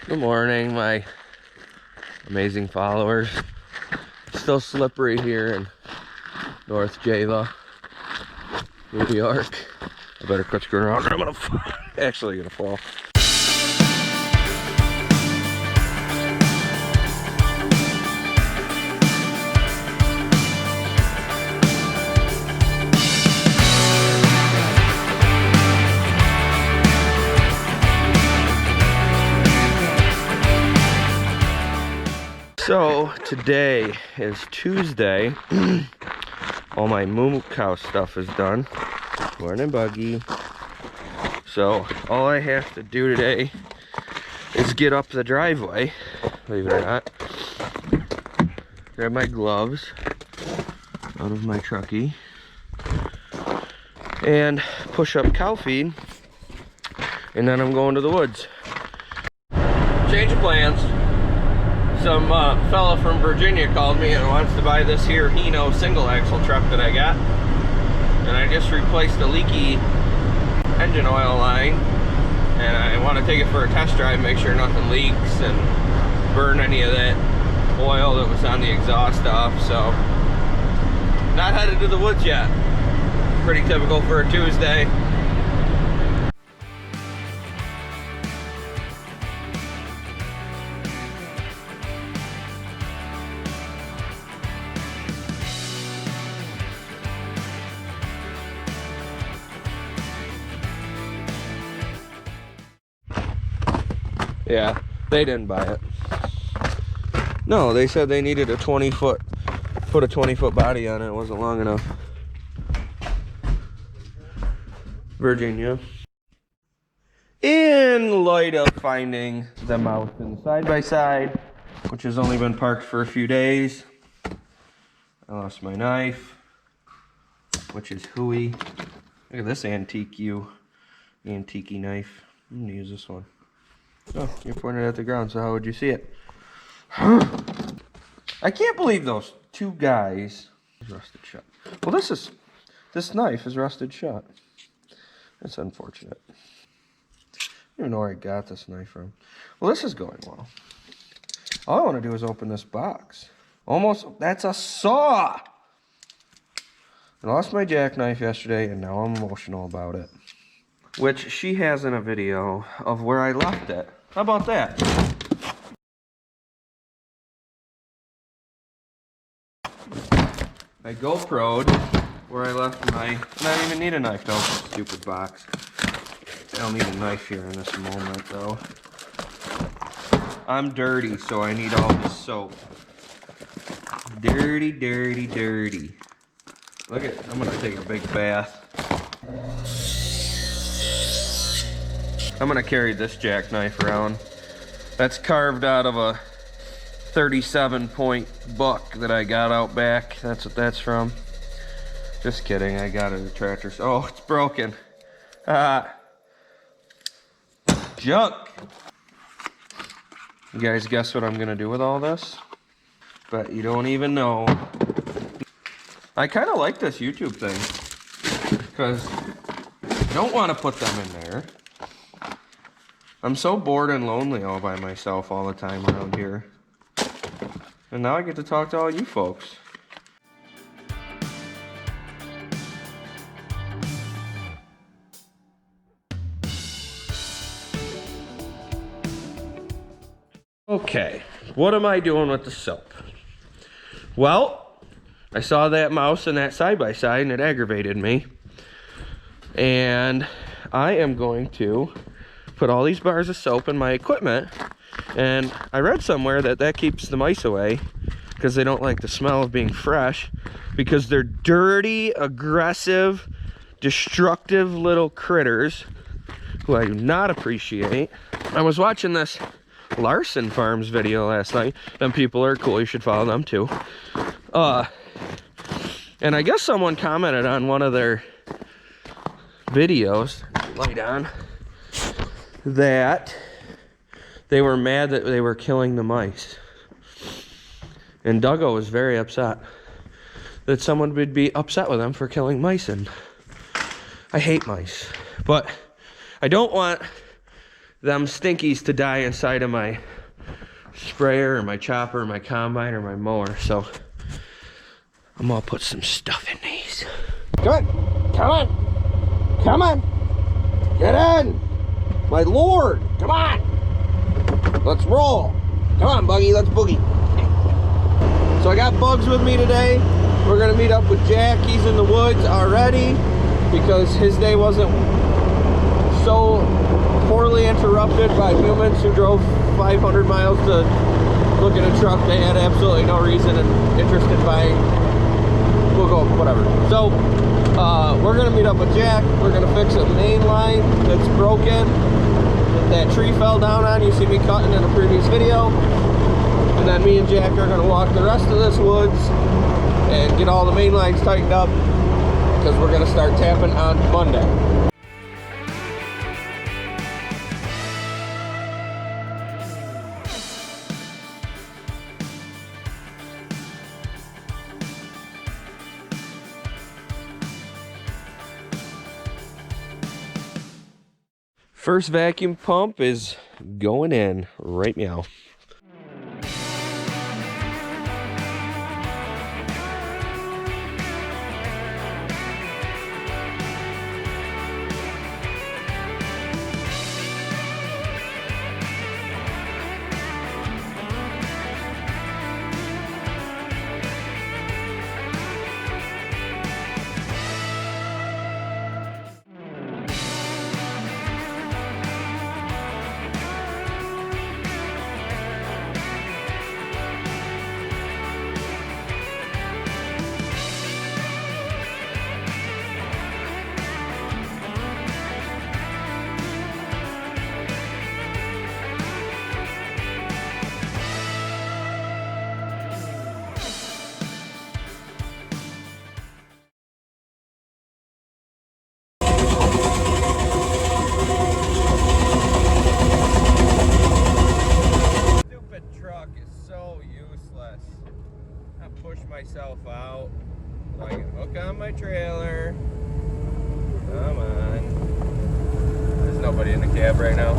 Good morning, my amazing followers. Still slippery here in North Java, New York. I better quit screwing around or I'm gonna actually gonna fall. So today is Tuesday. All my moo cow stuff is done. Morning, Buggy. So all I have to do today is get up the driveway, believe it or not, grab my gloves out of my truckie, and push up cow feed, and then I'm going to the woods. Change of plans. Some fella from Virginia called me and wants to buy this here Hino single axle truck that I got. And I just replaced the leaky engine oil line. And I want to take it for a test drive, make sure nothing leaks and burn any of that oil that was on the exhaust off. So, not headed to the woods yet. Pretty typical for a Tuesday. Yeah, they didn't buy it. No, they said they needed a 20-foot, put a 20-foot body on it. It wasn't long enough. Virginia. In light of finding the mouse in the side-by-side, which has only been parked for a few days, I lost my knife, which is hooey. Look at this antique knife. I'm gonna use this one. Oh, you pointed at the ground, so how would you see it? I can't believe those two guys rusted shut. Well, this knife is rusted shut. That's unfortunate. I don't even know where I got this knife from. Well, this is going well. All I want to do is open this box. Almost, that's a saw! I lost my jackknife yesterday, and now I'm emotional about it. Which she has in a video of where I left it. How about that? I GoPro'd where I left my... I don't even need a knife to open this stupid box. I don't need a knife here in this moment, though. I'm dirty, so I need all this soap. Dirty, dirty, dirty. Look at... I'm gonna take a big bath. I'm gonna carry this jackknife around. That's carved out of a 37-point buck that I got out back. That's what that's from. Just kidding, I got it at Tractor. Oh, it's broken. Junk. You guys guess what I'm gonna do with all this? But you don't even know. I kind of like this YouTube thing because I don't want to put them in there. I'm so bored and lonely all by myself all the time around here. And now I get to talk to all you folks. Okay, what am I doing with the soap? Well, I saw that mouse in that side-by-side and it aggravated me. And I am going to put all these bars of soap in my equipment, and I read somewhere that keeps the mice away because they don't like the smell of being fresh, because they're dirty, aggressive, destructive little critters who I do not appreciate. I was watching this Larson Farms video last night. Them people are cool, you should follow them too. And I guess someone commented on one of their videos, light on, that they were mad that they were killing the mice. And Duggo was very upset that someone would be upset with them for killing mice. And I hate mice, but I don't want them stinkies to die inside of my sprayer or my chopper or my combine or my mower. So I'm gonna put some stuff in these. Come on, come on, come on, get in, my lord, come on, let's roll. Come on, Buggy, let's boogie. So I got Bugs with me today. We're gonna meet up with Jack. He's in the woods already because his day wasn't so poorly interrupted by humans who drove 500 miles to look at a truck they had absolutely no reason and interest in buying. We'll go, whatever. So we're gonna meet up with Jack. We're gonna fix a main line that's broken. That tree fell down on. You see me cutting in a previous video. And then me and Jack are gonna walk the rest of this woods and get all the main lines tightened up because we're gonna start tapping on Monday. First vacuum pump is going in right now. Myself out so I can hook on my trailer. Come on. There's nobody in the cab right now.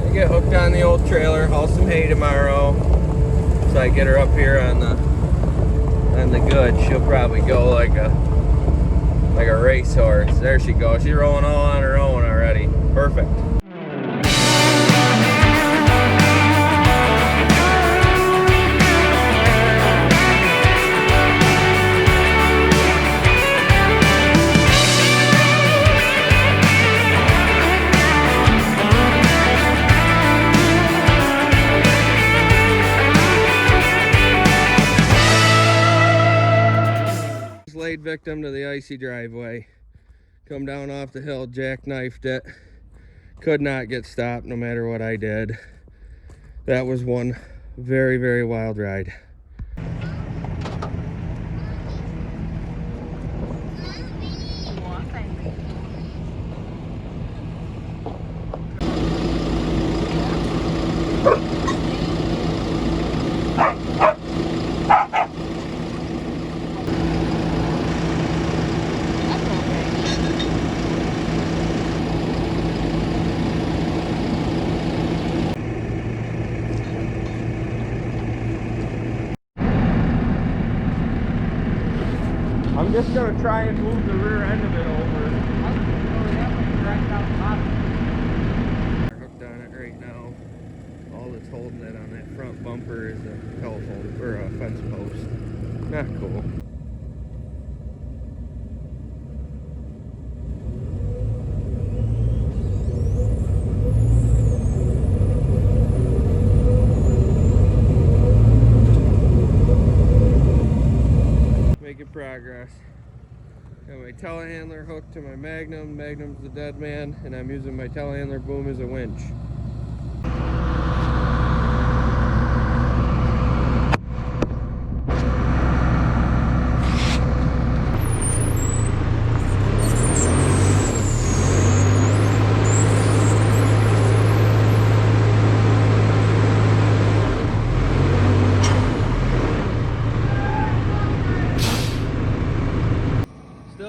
I get hooked on the old trailer, haul some hay tomorrow. So I get her up here on the good. She'll probably go like a racehorse. There she goes. She's rolling all on her own already. Perfect. Laid victim to the icy driveway. Come down off the hill, jackknifed it. Could not get stopped no matter what I did. That was one very, very wild ride. I'm just going to try and move the rear end of it over. We're hooked on it right now. All that's holding it on that front bumper is a telephone or a fence post. Not cool. Progress. Got my telehandler hooked to my Magnum. Magnum's the dead man, and I'm using my telehandler boom as a winch.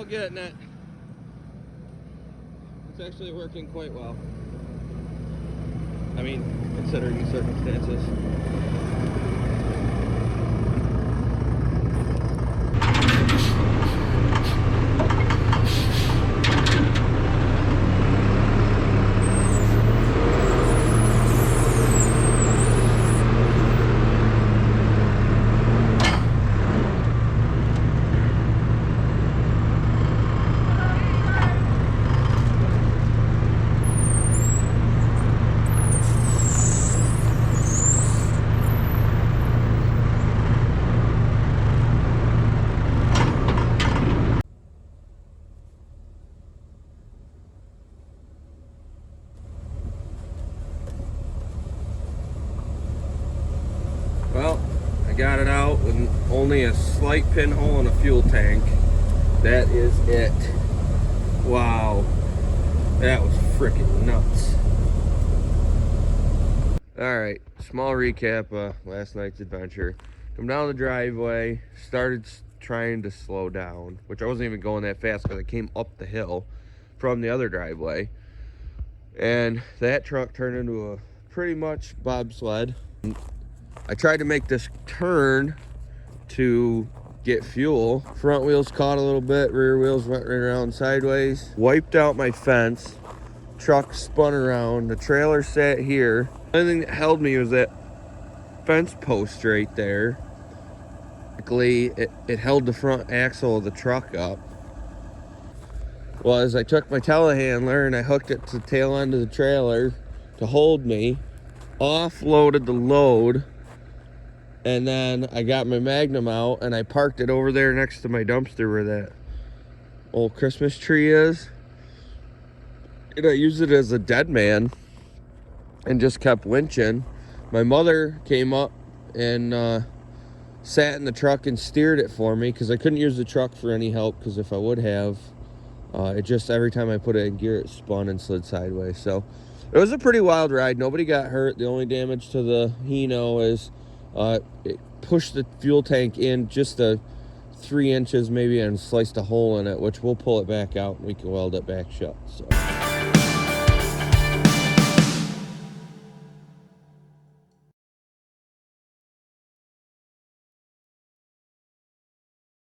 Getting it. It's actually working quite well. I mean, considering the circumstances. Well, I got it out with only a slight pinhole in a fuel tank. That is it. Wow. That was freaking nuts. Alright, small recap of last night's adventure. Come down the driveway, started trying to slow down, which I wasn't even going that fast because I came up the hill from the other driveway. And that truck turned into a pretty much bobsled. I tried to make this turn to get fuel. Front wheels caught a little bit, rear wheels went right around sideways. Wiped out my fence. Truck spun around. The trailer sat here. The only thing that held me was that fence post right there. Luckily, it held the front axle of the truck up. Well, as I took my telehandler and I hooked it to the tail end of the trailer to hold me, offloaded the load, and then I got my Magnum out and I parked it over there next to my dumpster where that old Christmas tree is. And I used it as a dead man and just kept winching. My mother came up and sat in the truck and steered it for me because I couldn't use the truck for any help, because if I would have, it just, every time I put it in gear, it spun and slid sideways. So it was a pretty wild ride. Nobody got hurt. The only damage to the Hino is it pushed the fuel tank in just 3 inches maybe and sliced a hole in it, which we'll pull it back out and we can weld it back shut. So.